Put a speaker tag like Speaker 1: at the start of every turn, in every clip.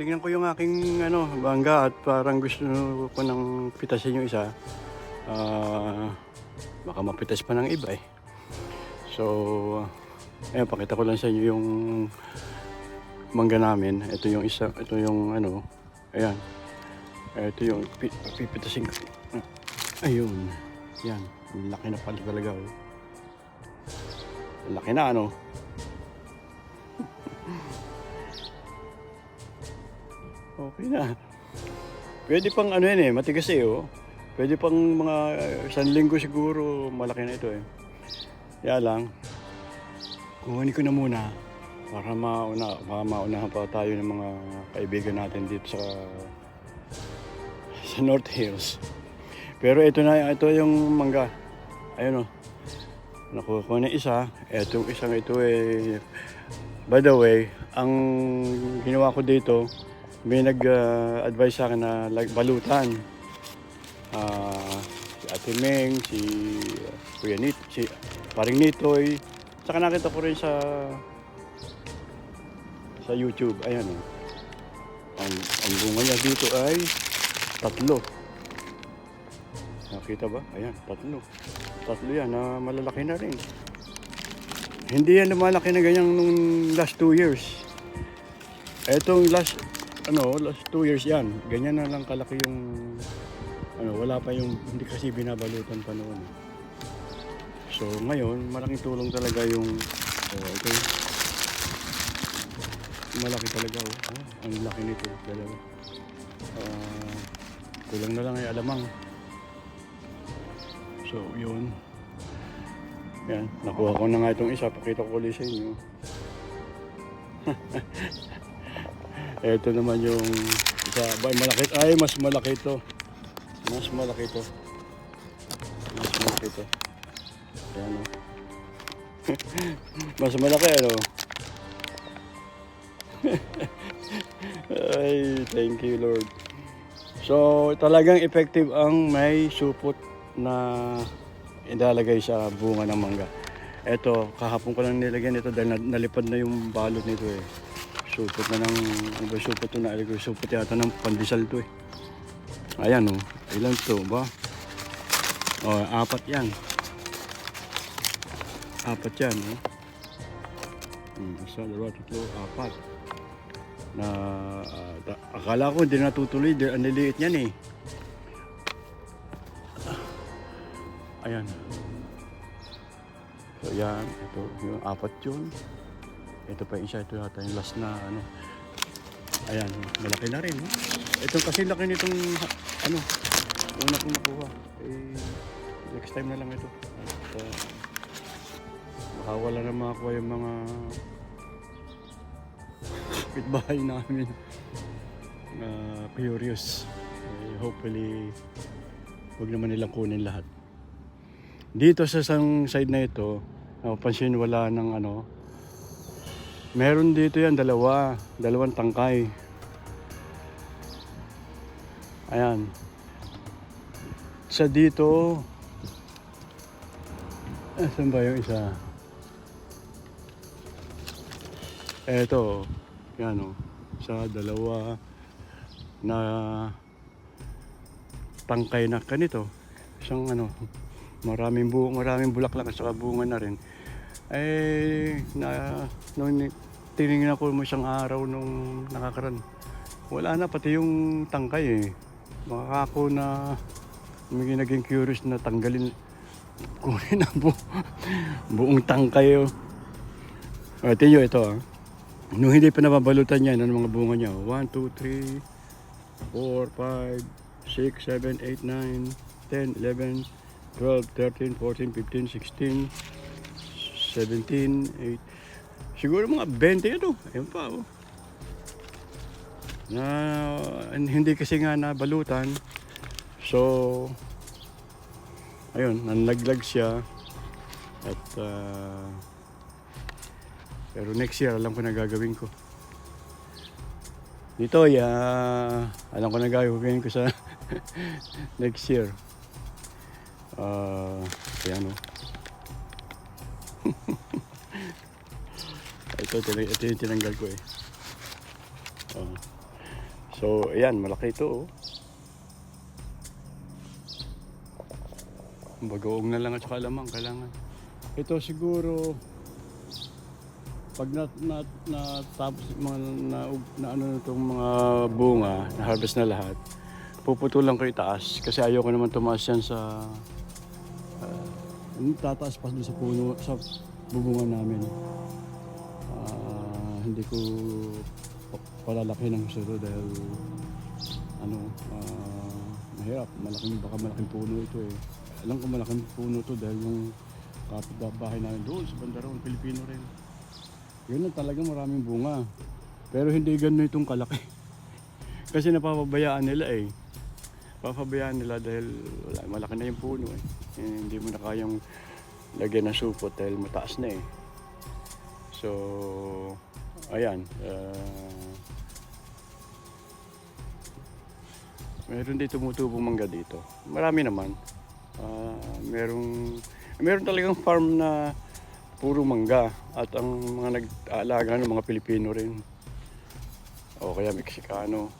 Speaker 1: Titingnan ko yung aking bangga at parang gusto ko nang pitasin yung isa. Baka mapitas pa ng iba eh. So, ayun, pakita ko lang sa inyo yung mangga namin. Ito yung isa, ito yung ayan. Ito yung pipitasin ko. Ayun, yan. Laki na pala talaga oh. Laki na Okay na. Pwede pang yan eh, matigas eh oh. Pwede pang mga 1 linggo siguro, malaki na ito eh. Kaya lang, kuhanin ko na muna para maunahan pa tayo ng mga kaibigan natin dito sa North Hills. Pero ito yung mangga. Ayun oh. Nakuha ko na isa. Itong isang ito eh, by the way, ang ginawa ko dito, may nag-advise sa akin na balutan. Si Ate Meng, si Kuya Nit, si Paring Nitoy. Saka nakita ko rin sa YouTube. Ayan oh. Ang bunga niya dito ay 3. Nakita ba? Ayan, 3 yan na malalaki na rin. Hindi yan lumalaki na ganyan nung last 2 years. Etong last 2 years yan. Ganyan na lang kalaki yung wala pa yung hindi kasi binabalutan pa noon. So ngayon, malaking tulong talaga yung ito. Malaki talaga ang laki nito talaga. Kulang na lang ay alamang. So yun. Yan, nakuha ko na nga itong isa, pakita ko ulit sa inyo. Ito naman yung isa, malaki, mas malaki ito. Mas malaki ito. Ayan o. Mas malaki Ay, thank you Lord. So, talagang effective ang may supot na ilalagay sa bunga ng mangga. Ito, kahapon ko lang nilagyan ito dahil nalipad na yung balot nito eh. Supot na supot ito na. Supot yata ng pandesal to eh. Ayan oh. Ilan to ba? 4 yan. 4 yan oh. 1, 2, 3, 4. Na akala ko hindi natutuloy. Ang liliit yan eh. Ayan. So yan, ito yung 4 yun. Ito pa isa, ito yata yung last na Ayan, malaki na rin. Ito kasi laki nitong una kong nakuha. Next time na lang ito. At baka wala na makakuha yung mga kapitbahay namin. Curious. Hopefully, huwag naman nilang kunin lahat. Dito sa isang side na ito, napapansin wala ng meron dito yan, dalawang tangkay. Ayan. Sa dito, saan ba yung isa? Eto, yan o. Sa dalawa na tangkay na kanito. Isang maraming bulaklak at saka bunga na rin. Nung tinignan ko mo isang araw nung nakakaran, wala na pati yung tangkay eh. Baka ako na may naging curious na tanggalin, kunin ang buong tangkay oh. Tingnan ito nung hindi pa nababalutan yan, mga bunga niya 1, 2, 3, 4, 5, 6, 7, 8, 9, 10, 11, 12, 13, 14, 15, 16, 17, 8. Siguro mga 20 ito. Ayun pa na hindi kasi nga nabalutan. So, ayun, nanlaglag siya. At, pero next year, alam ko na gagawin ko. Dito, alam ko na gagawin ko sa next year. Ayan o. Ito yung tinanggal ko eh. So, ayan, malaki ito, oh. Bagoong na lang at saka lamang kailangan. Ito siguro pag natapos mga na ano itong mga bunga, na harvest na lahat, puputulan ko itaas kasi ayoko naman tumaas yan sa tataas pa doon sa puno, sa bubungan namin. Hindi ko palalaki ng gusto dahil ano, mahirap, baka malaking puno ito eh. Alam ko malaking puno to dahil yung kapitbahay namin doon sa Bandarong, Pilipino rin. Yun na talaga maraming bunga. Pero hindi ganun itong kalaki. Kasi napapabayaan nila eh. Papabayaan nila dahil malaki na yung puno eh. Hindi mo na kayang lagyan ng supot dahil mataas na eh. So, ayan. Meron dito tumutubong mangga dito. Marami naman. Meron talagang farm na puro mangga at ang mga nag-aalaga ng mga Pilipino rin o kaya Meksikano,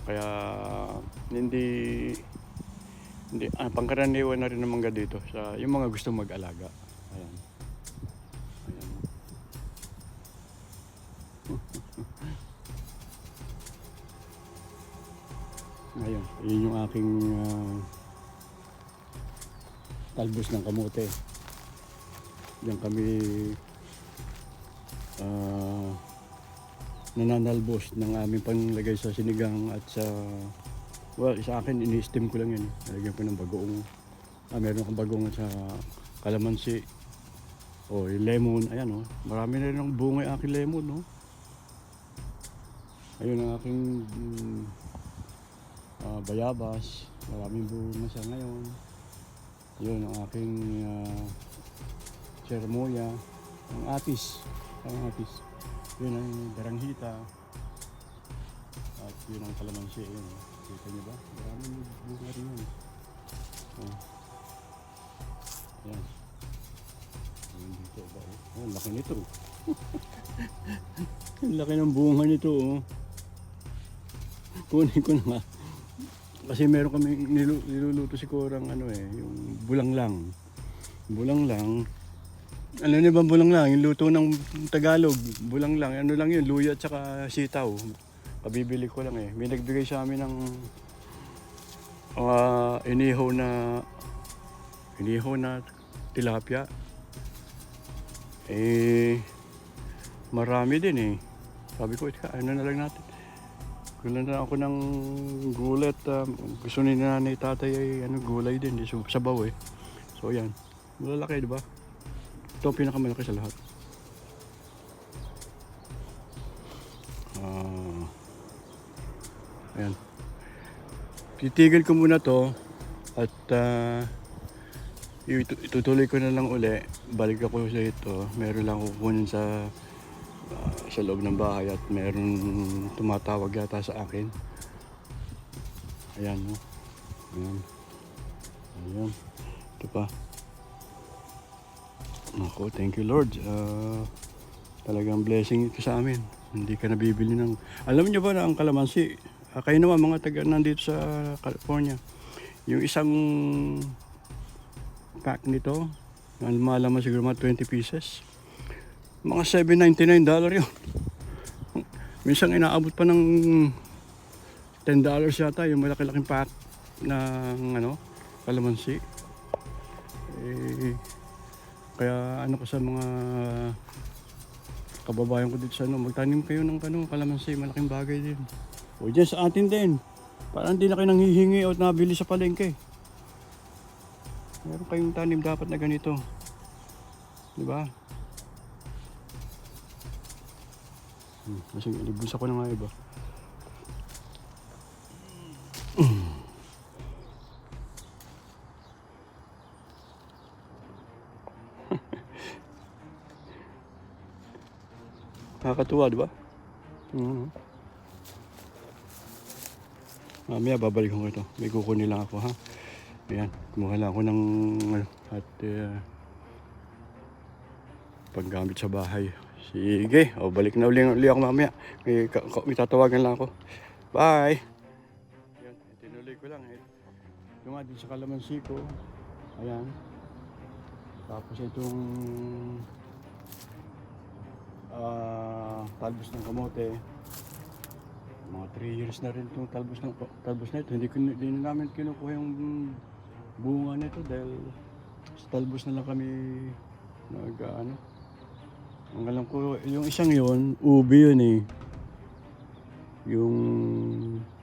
Speaker 1: kaya hindi pangkaraniwan na rin ng mangga dito sa yung mga gusto mag-alaga. Ayan. Ngayon, yun yung aking talbos ng kamote. Diyan kami nananalbos ng aming panglagay sa sinigang at sa sa akin ini-steam ko lang yan. Nalagyan ko ng bagoong. Meron akong bagoong at sa kalamansi. Yung lemon. Ayan oh. Marami na rin ang bunga yung aking lemon no. Ayun ang aking bayabas. Maraming bunga siya ngayon. Yun ang aking chermoya, ang atis, yun ang daranghita, at yun ang kalamansi, yun. Kita niyo ba? Maraming bunga rin yun. Ayan. Ayan dito ba? Ang laki nito. Ang laki ng bunga nito. Kunin ko na nga. Kasi meron kami niluluto si Korang yung bulanglang. Bulanglang. Ano niyo ba bulanglang? Yung luto ng Tagalog. Bulanglang. Ano lang yun? Luya at saka sitaw. Kabibili ko lang eh. May nagbigay sa amin ng inihaw na tilapia. Marami din eh. Sabi ko, ano na lang natin. Kulang na ako ng gulay at gusto ni nanay tatay ay gulay din, sabaw eh. So yan, malalaki diba? Ito ang pinakamalaki sa lahat. Ayan. Titigil ko muna to at itutuloy ko na lang uli. Balik ako sa ito. Meron lang kukunin sa loob ng bahay at meron tumatawag yata sa akin. Ayan, no? Ayan. Ito pa. Ako, thank you Lord. Talagang blessing ito sa amin. Hindi ka nabibili ng... Alam niyo ba na ang kalamansi, kayo naman mga taga nandito sa California, yung isang pack nito, malaman siguro mga 20 pieces. Mga $7.99 yun. Minsan inaabot pa ng $10 yata yung malaki-laking pack ng kalamansi. Kaya ko sa mga kababayan ko dito sa magtanim kayo ng kalamansi, malaking bagay din. O dyan sa atin din, parang hindi na kayo nanghihingi o nabili sa palengke. Meron kayong tanim dapat na ganito. Diba? Kasi libus ako na nga iba. Nakakatuwa, di ba? Mamaya babalikan ko ito. May kukunin lang ako ha. Ayan, kumuha lang ako ng at paggamit sa bahay. Sige, balik na uli ako mamaya. May tatawagan lang ako. Bye! Yan, tinuloy ko lang eh. Yung nga dun sa kalamansi ko. Ayan. Tapos itong talbos ng kamote. Mga 3 years na rin itong talbos na ito. Hindi na namin kinukuha yung bunga nito dahil sa talbos na lang kami ang alam ko, yung isang yon ubi yun eh. Yung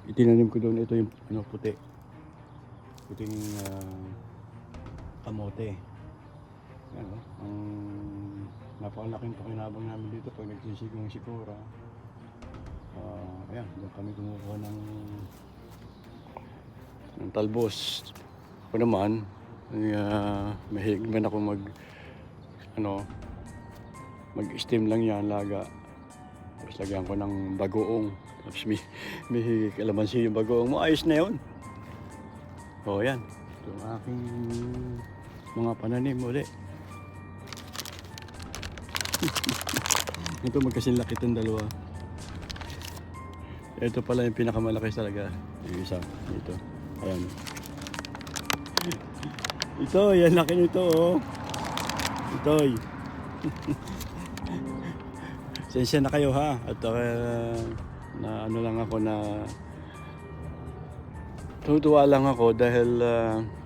Speaker 1: itinanim ko doon, ito yung puti. Puting kamote. Yan o. Ang napakalaking pakinabang namin dito pag nagsisigong sikura. Ayan, doon kami kumukuha ng talbos. Ako naman, mahilig man ako mag-steam lang yan, laga. Tapos lagyan ko ng bagoong. Tapos may kalamansi yung bagoong mo. Ayos na yun. O yan. Ito ang aking mga pananim ulit. Ito magkasilaki itong dalawa. Ito pala yung pinakamalaki talaga. Yung isa. Ito. Ayan. Ito. Yan laki nito oh. Ito. Sensya na kayo ha. At na ano lang ako na tutuwa lang ako dahil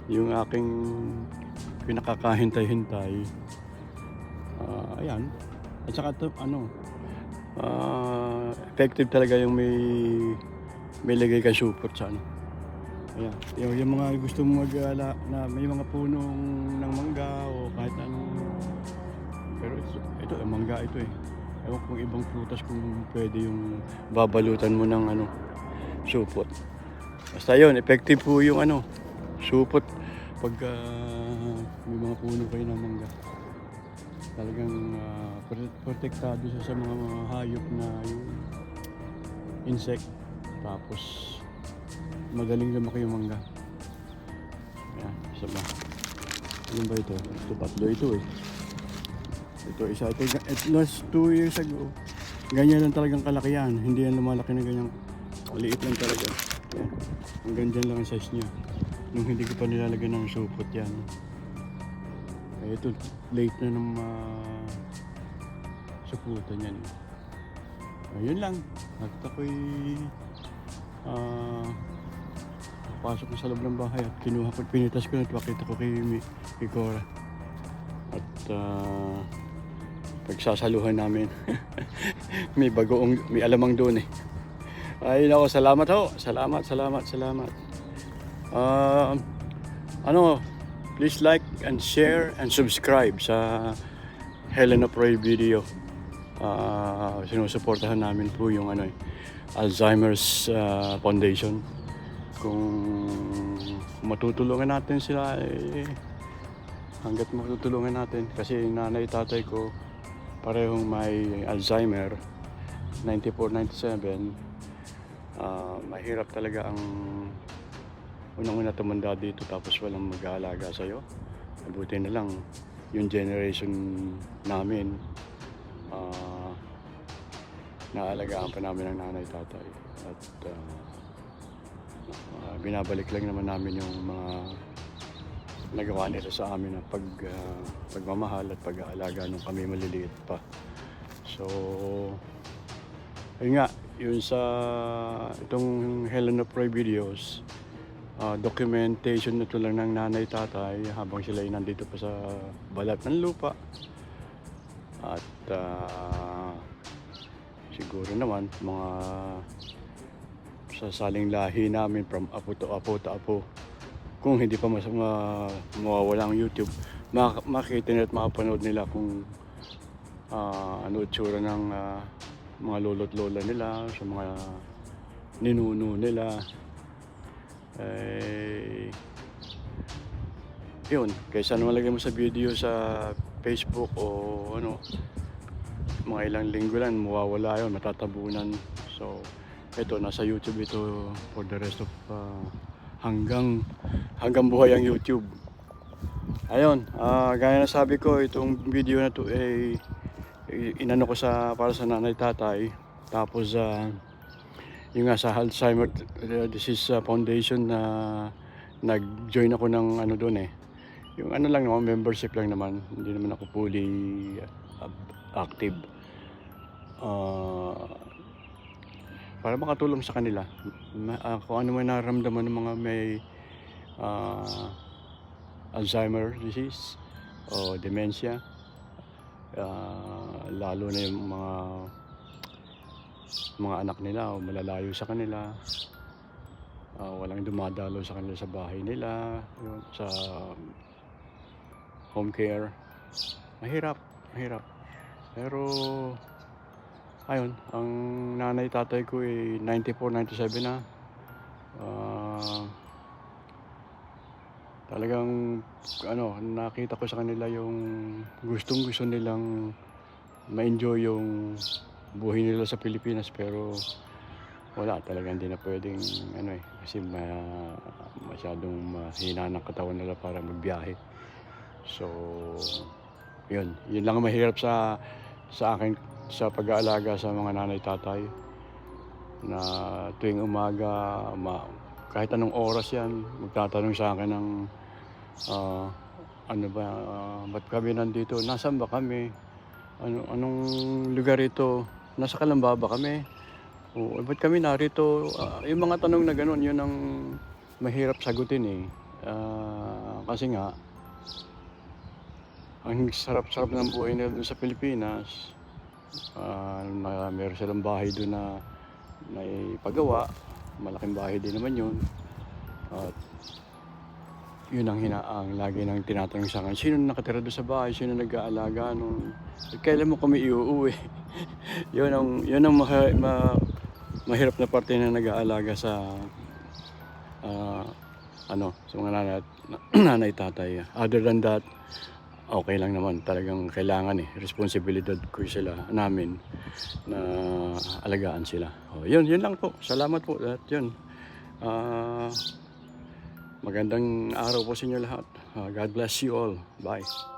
Speaker 1: yung aking pinakakahintay-hintay ayan. At saka ito, effective talaga yung may lagay ka support sa ano. Ayan. Yung mga gusto mo na may mga punong ng mangga o kahit anong, pero ito mangga ito eh. Ewan kung ibang prutas kung pwede yung babalutan mo ng support. Basta yun, effective po yung support pag may mga puno kayo ng mangga. Talagang protektado siya sa mga hayop na yung insect. Tapos magaling lumaki yung mangga. Ayan, isa ba? Ano ba ito? Ito tatlo ito eh. Ito isa. Ito last 2 years ago. Ganyan lang talagang kalaki yan. Hindi yan lumalaki na ganyan. Maliit lang talaga. Ayan. Hanggang dyan lang ang size niya. Nung hindi ko pa nilalagyan ng support yan. Ito late na ng suputan yan. Ayun lang. At ako'y pasok ko sa loob ng bahay at kinuha ko, pinitas ko na ito. Pakita ko kay Cora. At pagsasaluhan namin. May bagoong, may alamang doon eh. Ay nako, salamat ho. Salamat. Please like and share and subscribe sa Helen of Roy video. Sinusuportahan namin po yung Alzheimer's Foundation. Kung matutulungan natin sila hanggat matutulungan natin kasi nanay tatay ko parehong may Alzheimer 94-97. Mahirap talaga ang unang-una tumanda dito tapos walang mag-aalaga sa'yo. Mabuti na lang yung generation namin naalagaan pa namin ng nanay tatay at binabalik lang naman namin yung mga nagawa nila sa amin na pagmamahal at pag-aalaga nung kami maliliit pa. So ayun nga, yun sa itong Helen of Roy videos, documentation na ito lang ng nanay tatay habang sila ay nandito pa sa balat ng lupa. At siguro naman mga sasaling lahi namin from apo to apo kung hindi pa mawawala ang YouTube, makikita nila at makapanood nila kung ano itsura ng mga lolo't lola nila, sa mga ninuno nila. Yun, kaysa malagay mo sa video sa Facebook o mga ilang linggo lang mawawala yun, matatabunan. So ito, nasa YouTube ito for the rest of hanggang buhay ang YouTube. Ayun, gaya na sabi ko, itong video na to inano ko para sa nanay tatay. Tapos yung nga sa Alzheimer Disease Foundation na nag-join ako ng ano doon eh. Yung ano lang naman, membership lang naman. Hindi naman ako fully active. Ah, para makatulong sa kanila. Kung ano man nararamdaman ng mga may ah, Alzheimer disease o dementia. Lalo na yung mga anak nila o malalayo sa kanila. Walang dumadalo sa kanila sa bahay nila, yun, sa home care. Mahirap, mahirap. Pero ayun, ang nanay tatay ko ay 94, 97 na. Talagang ano, nakita ko sa kanila yung gustong-gusto nilang ma-enjoy yung buhay nila sa Pilipinas, pero wala talaga, hindi na pwedeng ano eh, kasi masyadong mahina ng katawan nila para magbiyahe. So yun lang ang mahirap sa akin sa pag-aalaga sa mga nanay tatay, na tuwing umaga kahit anong oras yan magtatanong sa akin ng ano ba, ba't kami nandito, nasaan ba kami, anong lugar ito, nasa Calamba ba kami, o ba't kami narito. Yung mga tanong na gano'n, yun ang mahirap sagutin eh. Kasi nga ang sarap-sarap ng buhay nila doon sa Pilipinas. Meron silang bahay doon na naipagawa, malaking bahay din naman yun. At yun ang lagi nang tinatanong sa akin, sino nakatira doon sa bahay, sino nag-aalaga nung, kailan mo kami iuuwi? yun ang mahirap na parte na nag-aalaga sa sa mga nanay tatay. Other than that, okay lang naman. Talagang kailangan responsibilidad ko sila namin na alagaan sila. Yun lang po. Salamat po. At yun, magandang araw po sa inyo lahat. God bless you all. Bye.